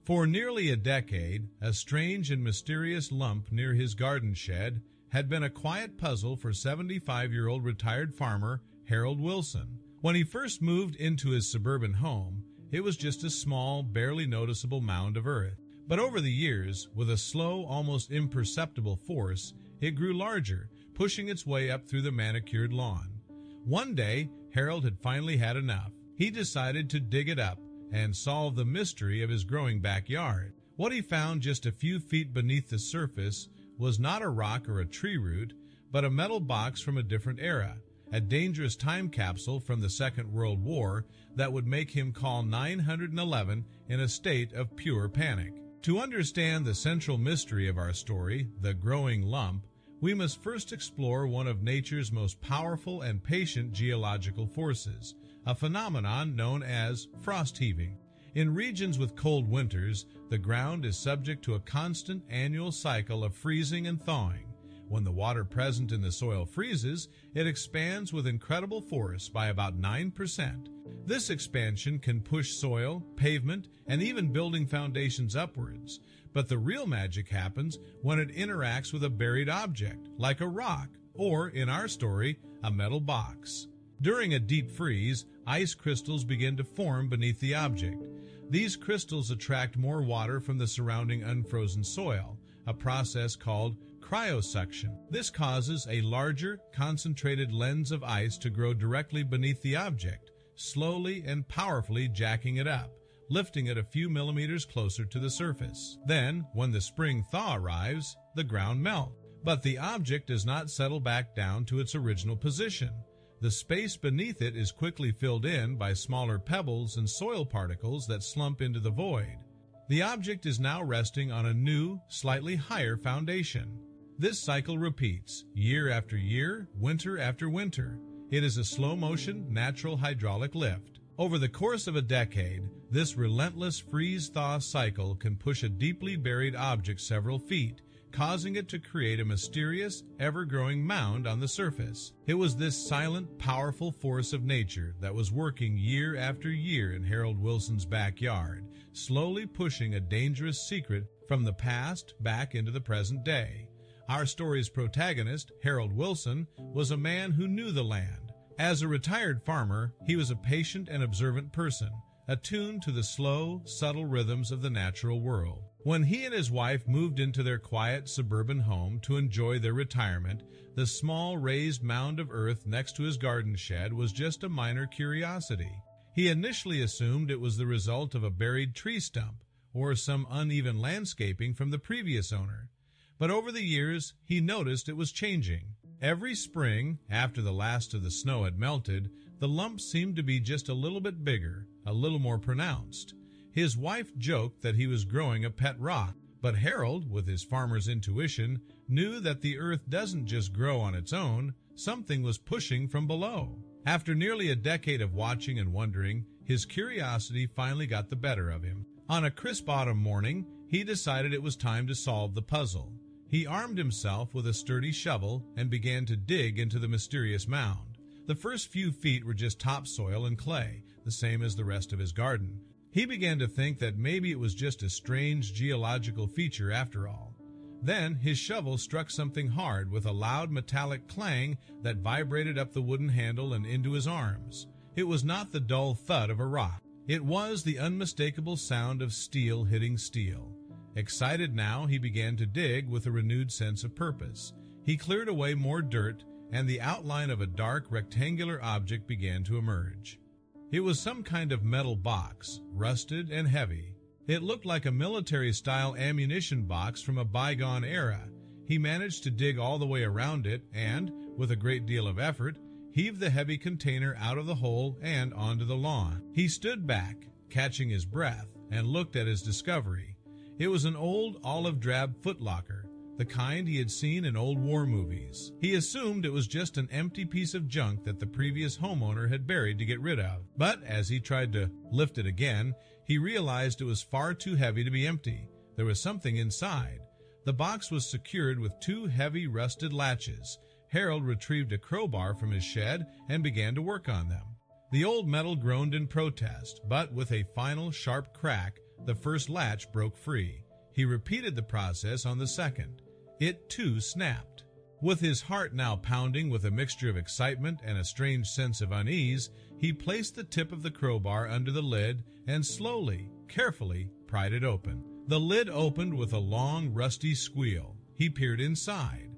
For nearly a decade, a strange and mysterious lump near his garden shed had been a quiet puzzle for 75-year-old retired farmer Harold Wilson. When he first moved into his suburban home, it was just a small, barely noticeable mound of earth. But over the years, with a slow, almost imperceptible force, it grew larger, pushing its way up through the manicured lawn. One day, Harold had finally had enough. He decided to dig it up and solve the mystery of his growing backyard. What he found just a few feet beneath the surface was not a rock or a tree root, but a metal box from a different era, a dangerous time capsule from the Second World War that would make him call 911 in a state of pure panic. To understand the central mystery of our story, the growing lump, we must first explore one of nature's most powerful and patient geological forces, a phenomenon known as frost heaving. In regions with cold winters, the ground is subject to a constant annual cycle of freezing and thawing. When the water present in the soil freezes, it expands with incredible force by about 9%. This expansion can push soil, pavement, and even building foundations upwards. But the real magic happens when it interacts with a buried object, like a rock, or, in our story, a metal box. During a deep freeze, ice crystals begin to form beneath the object. These crystals attract more water from the surrounding unfrozen soil, a process called cryosuction. This causes a larger, concentrated lens of ice to grow directly beneath the object, slowly and powerfully jacking it up, lifting it a few millimeters closer to the surface. Then, when the spring thaw arrives, the ground melts. But the object does not settle back down to its original position. The space beneath it is quickly filled in by smaller pebbles and soil particles that slump into the void. The object is now resting on a new, slightly higher foundation. This cycle repeats, year after year, winter after winter. It is a slow-motion, natural hydraulic lift. Over the course of a decade, this relentless freeze-thaw cycle can push a deeply buried object several feet, causing it to create a mysterious, ever-growing mound on the surface. It was this silent, powerful force of nature that was working year after year in Harold Wilson's backyard, slowly pushing a dangerous secret from the past back into the present day. Our story's protagonist, Harold Wilson, was a man who knew the land. As a retired farmer, he was a patient and observant person, attuned to the slow, subtle rhythms of the natural world. When he and his wife moved into their quiet suburban home to enjoy their retirement, the small raised mound of earth next to his garden shed was just a minor curiosity. He initially assumed it was the result of a buried tree stump or some uneven landscaping from the previous owner. But over the years, he noticed it was changing. Every spring, after the last of the snow had melted, the lump seemed to be just a little bit bigger, a little more pronounced. His wife joked that he was growing a pet rock, but Harold, with his farmer's intuition, knew that the earth doesn't just grow on its own, something was pushing from below. After nearly a decade of watching and wondering, his curiosity finally got the better of him. On a crisp autumn morning, he decided it was time to solve the puzzle. He armed himself with a sturdy shovel and began to dig into the mysterious mound. The first few feet were just topsoil and clay, the same as the rest of his garden. He began to think that maybe it was just a strange geological feature after all. Then his shovel struck something hard with a loud metallic clang that vibrated up the wooden handle and into his arms. It was not the dull thud of a rock. It was the unmistakable sound of steel hitting steel. Excited now, he began to dig with a renewed sense of purpose. He cleared away more dirt, and the outline of a dark, rectangular object began to emerge. It was some kind of metal box, rusted and heavy. It looked like a military-style ammunition box from a bygone era. He managed to dig all the way around it and, with a great deal of effort, heaved the heavy container out of the hole and onto the lawn. He stood back, catching his breath, and looked at his discovery. It was an old olive-drab footlocker, the kind he had seen in old war movies. He assumed it was just an empty piece of junk that the previous homeowner had buried to get rid of. But as he tried to lift it again, he realized it was far too heavy to be empty. There was something inside. The box was secured with two heavy rusted latches. Harold retrieved a crowbar from his shed and began to work on them. The old metal groaned in protest, but with a final sharp crack, the first latch broke free. He repeated the process on the second. It too snapped. With his heart now pounding with a mixture of excitement and a strange sense of unease, he placed the tip of the crowbar under the lid and slowly, carefully pried it open. The lid opened with a long, rusty squeal. He peered inside,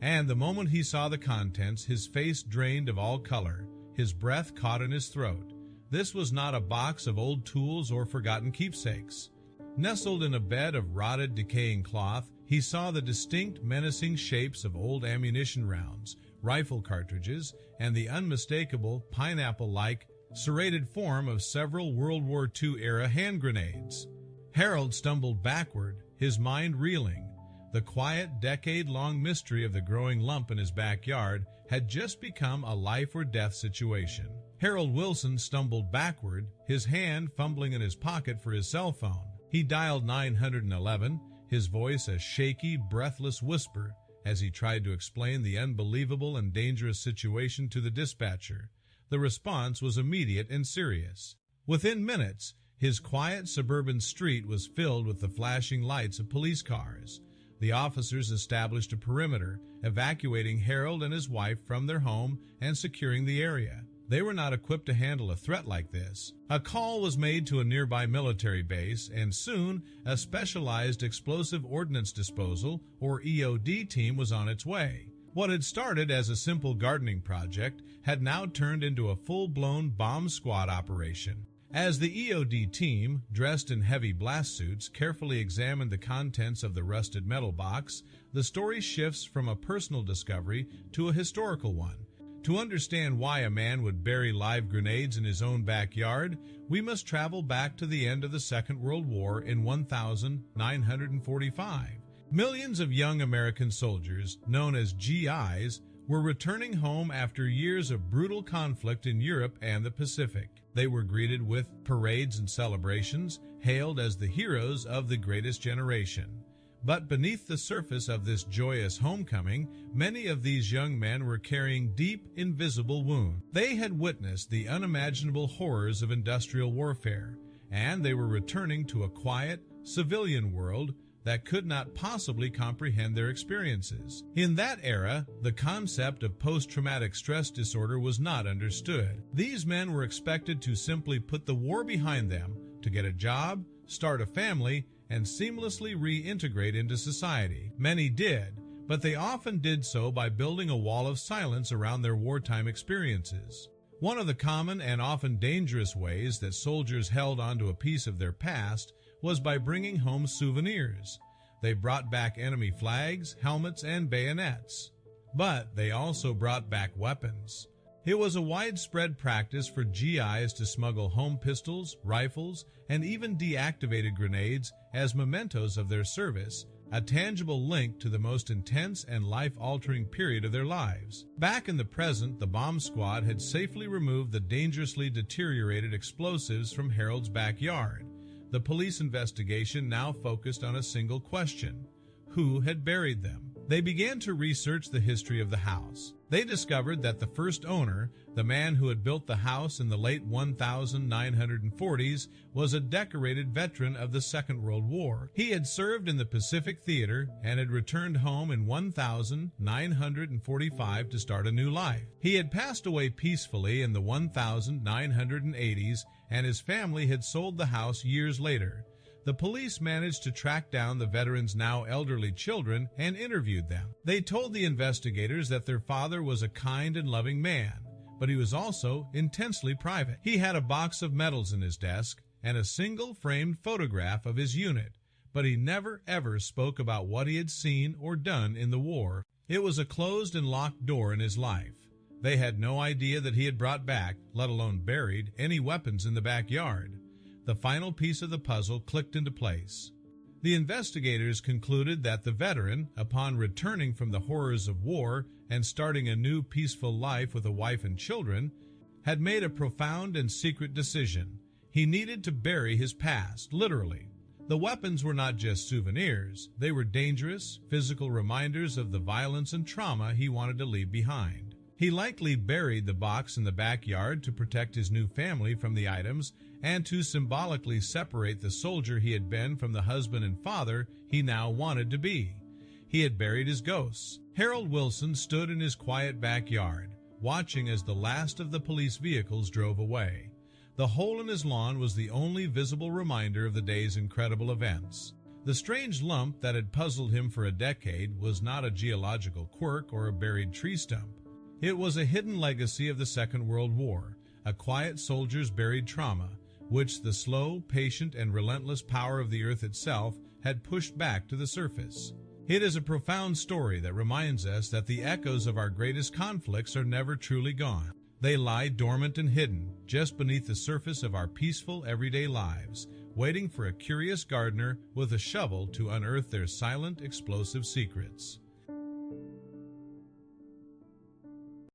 and the moment he saw the contents, his face drained of all color. His breath caught in his throat. This was not a box of old tools or forgotten keepsakes. Nestled in a bed of rotted, decaying cloth, he saw the distinct, menacing shapes of old ammunition rounds, rifle cartridges, and the unmistakable, pineapple-like, serrated form of several World War II-era hand grenades. Harold stumbled backward, his mind reeling. The quiet, decade-long mystery of the growing lump in his backyard had just become a life-or-death situation. Harold Wilson stumbled backward, his hand fumbling in his pocket for his cell phone. He dialed 911, his voice a shaky, breathless whisper as he tried to explain the unbelievable and dangerous situation to the dispatcher. The response was immediate and serious. Within minutes, his quiet suburban street was filled with the flashing lights of police cars. The officers established a perimeter, evacuating Harold and his wife from their home and securing the area. They were not equipped to handle a threat like this. A call was made to a nearby military base, and soon a specialized explosive ordnance disposal, or EOD, team was on its way. What had started as a simple gardening project had now turned into a full-blown bomb squad operation. As the EOD team, dressed in heavy blast suits, carefully examined the contents of the rusted metal box, the story shifts from a personal discovery to a historical one. To understand why a man would bury live grenades in his own backyard, we must travel back to the end of the Second World War in 1945. Millions of young American soldiers, known as GIs, were returning home after years of brutal conflict in Europe and the Pacific. They were greeted with parades and celebrations, hailed as the heroes of the greatest generation. But beneath the surface of this joyous homecoming, many of these young men were carrying deep, invisible wounds. They had witnessed the unimaginable horrors of industrial warfare, and they were returning to a quiet, civilian world that could not possibly comprehend their experiences. In that era, the concept of post-traumatic stress disorder was not understood. These men were expected to simply put the war behind them, to get a job, start a family, and seamlessly reintegrate into society. Many did, but they often did so by building a wall of silence around their wartime experiences. One of the common and often dangerous ways that soldiers held onto a piece of their past was by bringing home souvenirs. They brought back enemy flags, helmets, and bayonets. But they also brought back weapons. It was a widespread practice for GIs to smuggle home pistols, rifles, and even deactivated grenades as mementos of their service, a tangible link to the most intense and life-altering period of their lives. Back in the present, the bomb squad had safely removed the dangerously deteriorated explosives from Harold's backyard. The police investigation now focused on a single question: who had buried them? They began to research the history of the house. They discovered that the first owner, the man who had built the house in the late 1940s, was a decorated veteran of the Second World War. He had served in the Pacific Theater and had returned home in 1945 to start a new life. He had passed away peacefully in the 1980s, and his family had sold the house years later. The police managed to track down the veteran's now elderly children and interviewed them. They told the investigators that their father was a kind and loving man, but he was also intensely private. He had a box of medals in his desk and a single framed photograph of his unit, but he never ever spoke about what he had seen or done in the war. It was a closed and locked door in his life. They had no idea that he had brought back, let alone buried, any weapons in the backyard. The final piece of the puzzle clicked into place. The investigators concluded that the veteran, upon returning from the horrors of war and starting a new peaceful life with a wife and children, had made a profound and secret decision. He needed to bury his past, literally. The weapons were not just souvenirs. They were dangerous, physical reminders of the violence and trauma he wanted to leave behind. He likely buried the box in the backyard to protect his new family from the items and to symbolically separate the soldier he had been from the husband and father he now wanted to be. He had buried his ghosts. Harold Wilson stood in his quiet backyard, watching as the last of the police vehicles drove away. The hole in his lawn was the only visible reminder of the day's incredible events. The strange lump that had puzzled him for a decade was not a geological quirk or a buried tree stump. It was a hidden legacy of the Second World War, a quiet soldier's buried trauma, which the slow, patient, and relentless power of the earth itself had pushed back to the surface. It is a profound story that reminds us that the echoes of our greatest conflicts are never truly gone. They lie dormant and hidden, just beneath the surface of our peaceful, everyday lives, waiting for a curious gardener with a shovel to unearth their silent, explosive secrets.